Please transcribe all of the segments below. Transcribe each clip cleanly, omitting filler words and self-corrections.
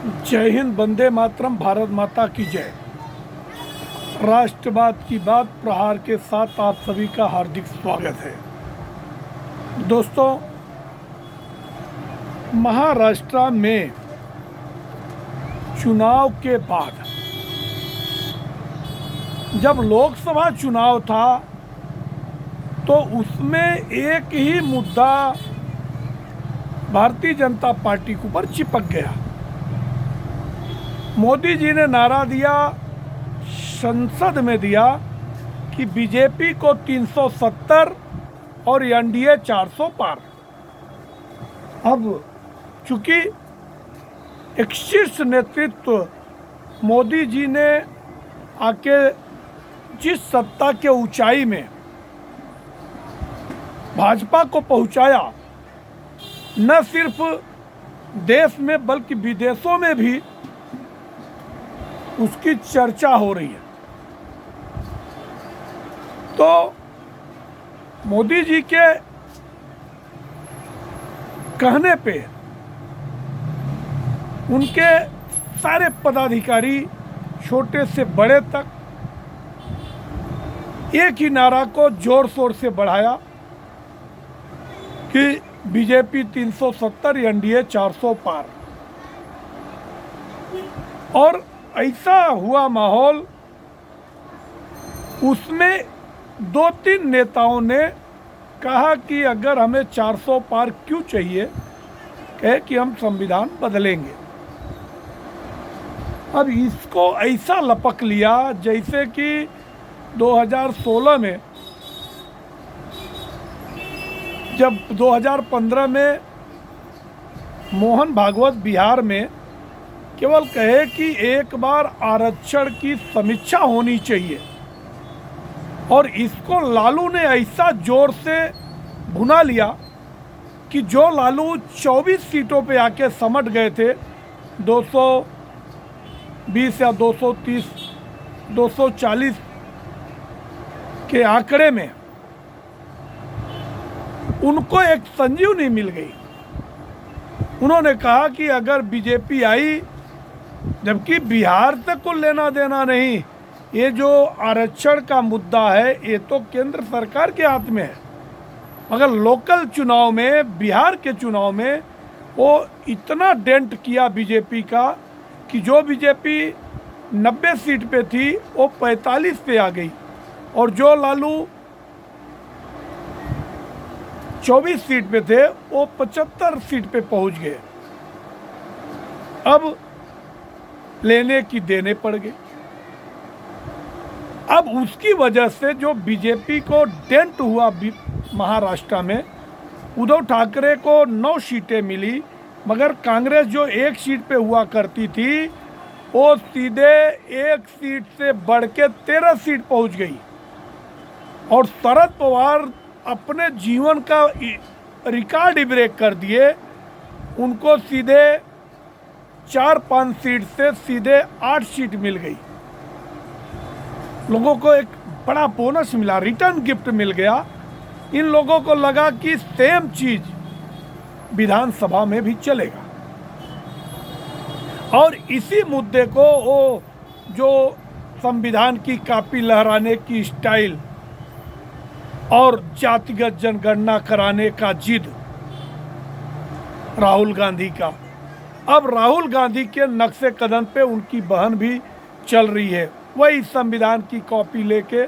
जय हिंद, वंदे मातरम, भारत माता की जय। राष्ट्रवाद की बात प्रहार के साथ आप सभी का हार्दिक स्वागत है। दोस्तों, महाराष्ट्र में चुनाव के बाद जब लोकसभा चुनाव था तो उसमें एक ही मुद्दा भारतीय जनता पार्टी के ऊपर चिपक गया। मोदी जी ने नारा दिया, संसद में दिया कि बीजेपी को 370 और एनडीए 400 पार। अब चूंकि एक शीर्ष नेतृत्व मोदी जी ने आके जिस सत्ता के ऊंचाई में भाजपा को पहुंचाया, न सिर्फ देश में बल्कि विदेशों में भी उसकी चर्चा हो रही है। तो मोदी जी के कहने पे उनके सारे पदाधिकारी छोटे से बड़े तक एक ही नारा को जोर शोर से बढ़ाया कि बीजेपी 370, एनडीए 400 पार। और ऐसा हुआ माहौल, उसमें 2-3 नेताओं ने कहा कि अगर हमें 400 पार क्यों चाहिए, कहे कि हम संविधान बदलेंगे। अब इसको ऐसा लपक लिया जैसे कि 2016 में, जब 2015 में मोहन भागवत बिहार में केवल कहे कि एक बार आरक्षण की समीक्षा होनी चाहिए, और इसको लालू ने ऐसा जोर से भुना लिया कि जो लालू 24 सीटों पे आके समट गए थे, 220 या 230, 240 के आंकड़े में, उनको एक संजीवनी मिल गई। उन्होंने कहा कि अगर बीजेपी आई, जबकि बिहार तक को लेना देना नहीं, ये जो आरक्षण का मुद्दा है ये तो केंद्र सरकार के हाथ में है, मगर लोकल चुनाव में, बिहार के चुनाव में वो इतना डेंट किया बीजेपी का कि जो बीजेपी 90 सीट पे थी वो 45 पे आ गई, और जो लालू 24 सीट पे थे वो 75 सीट पे पहुंच गए। अब लेने की देने पड़ गए। अब उसकी वजह से जो बीजेपी को डेंट हुआ महाराष्ट्र में, उद्धव ठाकरे को 9 सीटें मिली, मगर कांग्रेस जो 1 सीट पे हुआ करती थी वो सीधे 1 सीट से बढ़ के 13 सीट पहुंच गई। और शरद पवार अपने जीवन का रिकॉर्ड ही ब्रेक कर दिए, उनको सीधे 4-5 सीट से सीधे 8 सीट मिल गई। लोगों को एक बड़ा बोनस मिला, रिटर्न गिफ्ट मिल गया। इन लोगों को लगा कि सेम चीज विधानसभा में भी चलेगा, और इसी मुद्दे को वो जो संविधान की कॉपी लहराने की स्टाइल और जातिगत जनगणना कराने का जिद राहुल गांधी का, अब राहुल गांधी के नक्शे कदम पे उनकी बहन भी चल रही है, वही संविधान की कॉपी लेके,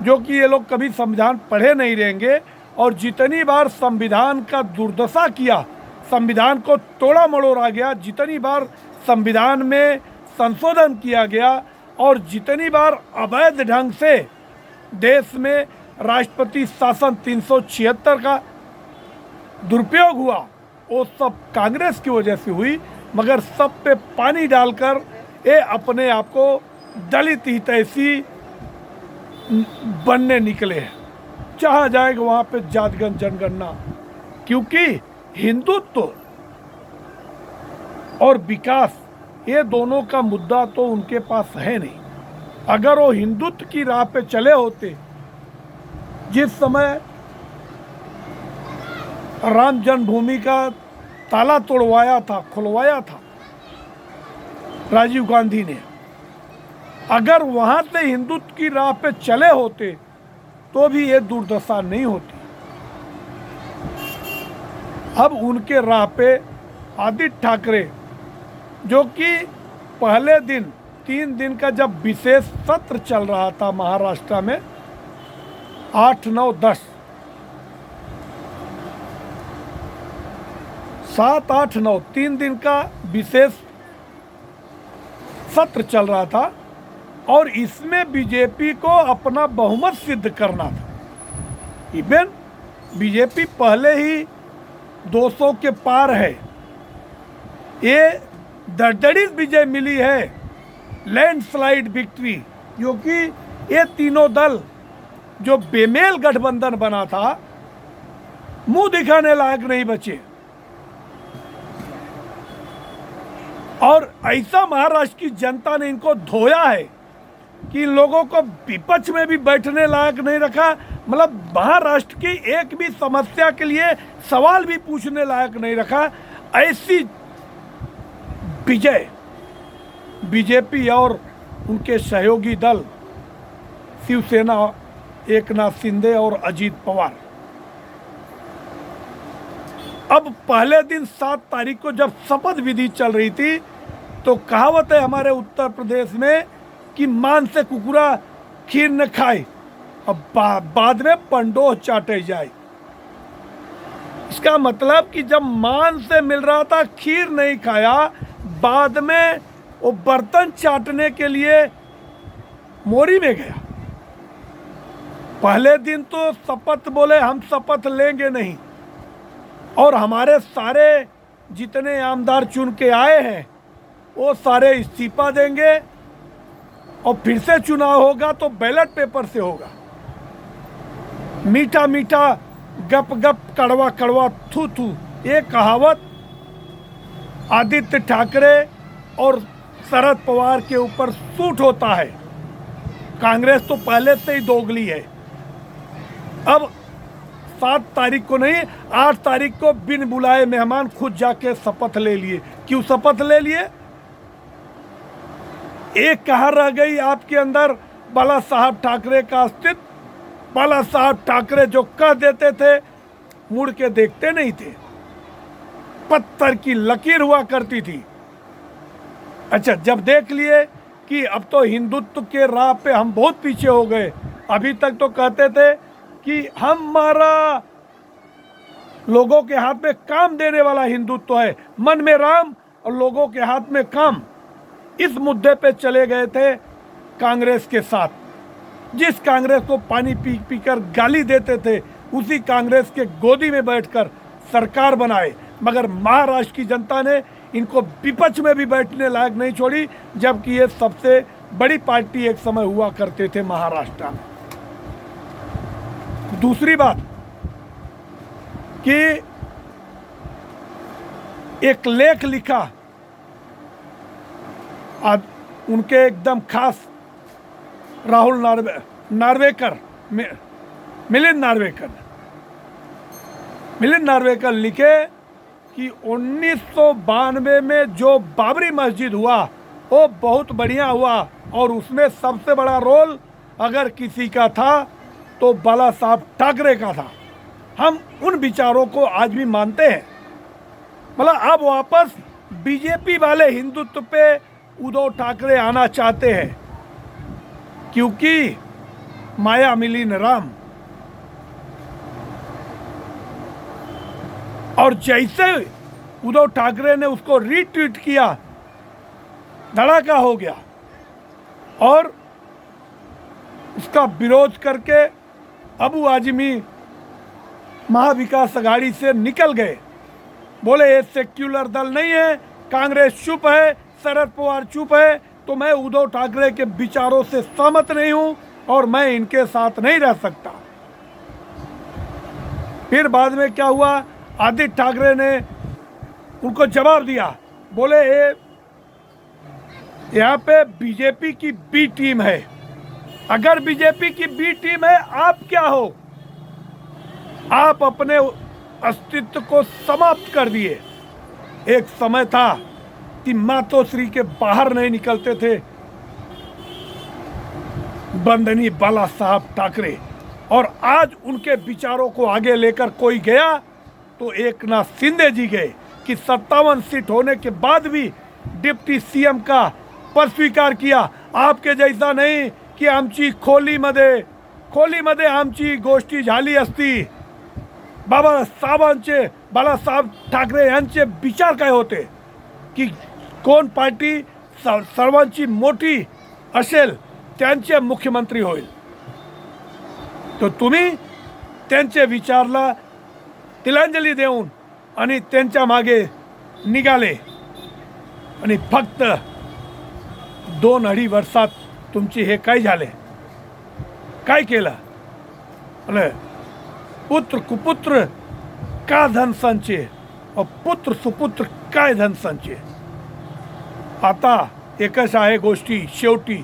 जो कि ये लोग कभी संविधान पढ़े नहीं रहेंगे। और जितनी बार संविधान का दुर्दशा किया, संविधान को तोड़ा मरोड़ा गया, जितनी बार संविधान में संशोधन किया गया, और जितनी बार अवैध ढंग से देश में राष्ट्रपति शासन 376 का दुरुपयोग हुआ, वो सब कांग्रेस की वजह से हुई। मगर सब पे पानी डालकर ये अपने आप को दलित हितैषी बनने निकले हैं। जहाँ जाएगा वहाँ पे जातिगत जनगणना, क्योंकि हिंदुत्व और विकास ये दोनों का मुद्दा तो उनके पास है नहीं। अगर वो हिंदुत्व की राह पे चले होते, जिस समय राम जन्मभूमि का ताला तोड़वाया था, खुलवाया था, राजीव गांधी ने। अगर वहां से हिंदुत्व की राह पे चले होते तो भी ये दुर्दशा नहीं होती। अब उनके राह पे आदित्य ठाकरे, जो कि पहले दिन 3 दिन का जब विशेष सत्र चल रहा था महाराष्ट्र में, 8, 9, 10, 7, 8, 9 3 दिन का विशेष सत्र चल रहा था और इसमें बीजेपी को अपना बहुमत सिद्ध करना था। इवन बीजेपी पहले ही 200 के पार है। ये दरदरी विजय मिली है, लैंडस्लाइड विक्ट्री, क्योंकि ये तीनों दल जो बेमेल गठबंधन बना था, मुंह दिखाने लायक नहीं बचे। और ऐसा महाराष्ट्र की जनता ने इनको धोया है कि इन लोगों को विपक्ष में भी बैठने लायक नहीं रखा। मतलब महाराष्ट्र की एक भी समस्या के लिए सवाल भी पूछने लायक नहीं रखा। ऐसी विजय बीजेपी और उनके सहयोगी दल शिवसेना, एकनाथ शिंदे और अजीत पवार। अब पहले दिन 7 तारीख को जब शपथ विधि चल रही थी तो कहावत है हमारे उत्तर प्रदेश में कि मान से कुकुरा खीर न खाए, अब बाद में पंडोह चाटे जाए। इसका मतलब कि जब मान से मिल रहा था, खीर नहीं खाया, बाद में वो बर्तन चाटने के लिए मोरी में गया। पहले दिन तो शपथ बोले हम शपथ लेंगे नहीं, और हमारे सारे जितने आमदार चुन के आए हैं वो सारे इस्तीफा देंगे और फिर से चुनाव होगा तो बैलेट पेपर से होगा। मीठा मीठा गप गप कड़वा कड़वा थू थू, ये कहावत आदित्य ठाकरे और शरद पवार के ऊपर सूट होता है। कांग्रेस तो पहले से ही दोगली है। अब 7 तारीख को नहीं, 8 तारीख को बिन बुलाए मेहमान खुद जाके शपथ ले लिए। क्यों शपथ ले लिए? एक कहां रह गई आपके अंदर बाला साहब ठाकरे का अस्तित्व। बाला साहब ठाकरे जो कह देते थे मुड़ के देखते नहीं थे, पत्थर की लकीर हुआ करती थी। अच्छा, जब देख लिए कि अब तो हिंदुत्व के राह पे हम बहुत पीछे हो गए, अभी तक तो कहते थे कि हमारा लोगों के हाथ में काम देने वाला हिंदुत्व है, मन में राम और लोगों के हाथ में काम, इस मुद्दे पे चले गए थे कांग्रेस के साथ। जिस कांग्रेस को पानी पी पी कर गाली देते थे, उसी कांग्रेस के गोदी में बैठकर सरकार बनाए। मगर महाराष्ट्र की जनता ने इनको विपक्ष में भी बैठने लायक नहीं छोड़ी, जबकि ये सबसे बड़ी पार्टी एक समय हुआ करते थे महाराष्ट्र में। दूसरी बात कि एक लेख लिखा आज उनके एकदम खास राहुल नार्वेकर, मिलिंद नार्वेकर लिखे कि 1992 में जो बाबरी मस्जिद हुआ वो बहुत बढ़िया हुआ, और उसमें सबसे बड़ा रोल अगर किसी का था तो बाला साहब ठाकरे का था। हम उन विचारों को आज भी मानते हैं। मतलब अब वापस बीजेपी वाले हिंदुत्व पे उद्धव ठाकरे आना चाहते हैं, क्योंकि माया मिली न राम। और जैसे उद्धव ठाकरे ने उसको रीट्वीट किया, धड़ाका हो गया और उसका विरोध करके अबू आजमी महाविकास अघाड़ी से निकल गए। बोले ये सेक्युलर दल नहीं है, कांग्रेस चुप है, शरद पवार चुप है, तो मैं उद्धव ठाकरे के विचारों से सहमत नहीं हूं और मैं इनके साथ नहीं रह सकता। फिर बाद में क्या हुआ, आदित्य ठाकरे ने उनको जवाब दिया, बोले ये यहाँ पे बीजेपी की बी टीम है, अगर बीजेपी की बी टीम है आप क्या हो? आप अपने अस्तित्व को समाप्त कर दिए। एक समय था कि मातोश्री के बाहर नहीं निकलते थे बंदनी बाला साहब ठाकरे, और आज उनके विचारों को आगे लेकर कोई गया तो एकनाथ शिंदे जी गए कि 57 सीट होने के बाद भी डिप्टी सीएम का पद स्वीकार किया। आपके जैसा नहीं की आमची खोलीमध्ये आमची गोष्टी झाली असती। बाळासाहेब ठाकरे यांचे विचार काय होते की कोण पार्टी सर्वांची मोठी असेल त्यांचे मुख्यमंत्री होईल, तर तुम्ही त्यांचे विचारला तिलांजली देऊन आणि त्यांच्या मागे निघाले आणि फक्त 2-2.5 वर्षात तुमचे हे काय झाले, काय केलं? अरे पुत्र कुपुत्र का धन संचय और पुत्र सुपुत्र काय धन संचय। आता एकच आहे गोष्टी शेवटी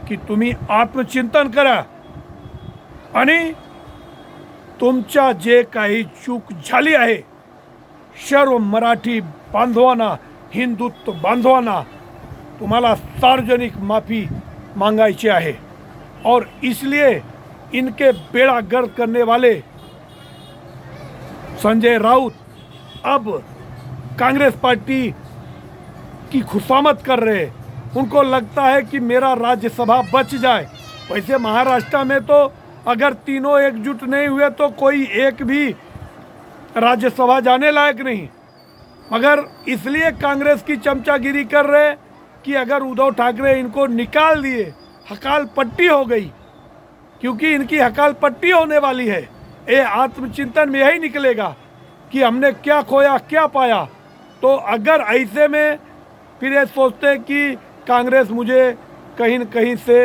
की तुम्ही आत्मचिंतन करा आणि तुमच्या जे काही चूक झाली आहे सर्व मराठी बांधवांना, हिंदुत्व बांधवांना तुम्हाला सार्वजनिक माफ़ी मांगायची आहे। और इसलिए इनके बेड़ा गर्क करने वाले संजय राउत अब कांग्रेस पार्टी की खुशामद कर रहे हैं। उनको लगता है कि मेरा राज्यसभा बच जाए। वैसे महाराष्ट्र में तो अगर तीनों एकजुट नहीं हुए तो कोई एक भी राज्यसभा जाने लायक नहीं, मगर इसलिए कांग्रेस की चमचागिरी कर रहे हैं कि अगर उद्धव ठाकरे इनको निकाल दिए, हकाल पट्टी हो गई, क्योंकि इनकी हकाल पट्टी होने वाली है। ये आत्मचिंतन में यही निकलेगा कि हमने क्या खोया क्या पाया। तो अगर ऐसे में फिर ये सोचते हैं कि कांग्रेस मुझे कहीं न कहीं से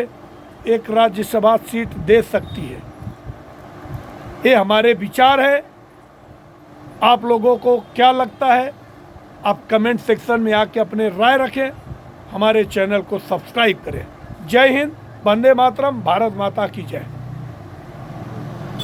एक राज्यसभा सीट दे सकती है, ये हमारे विचार है। आप लोगों को क्या लगता है आप कमेंट सेक्शन में आके अपने राय रखें। हमारे चैनल को सब्सक्राइब करें। जय हिंद, वंदे मातरम, भारत माता की जय।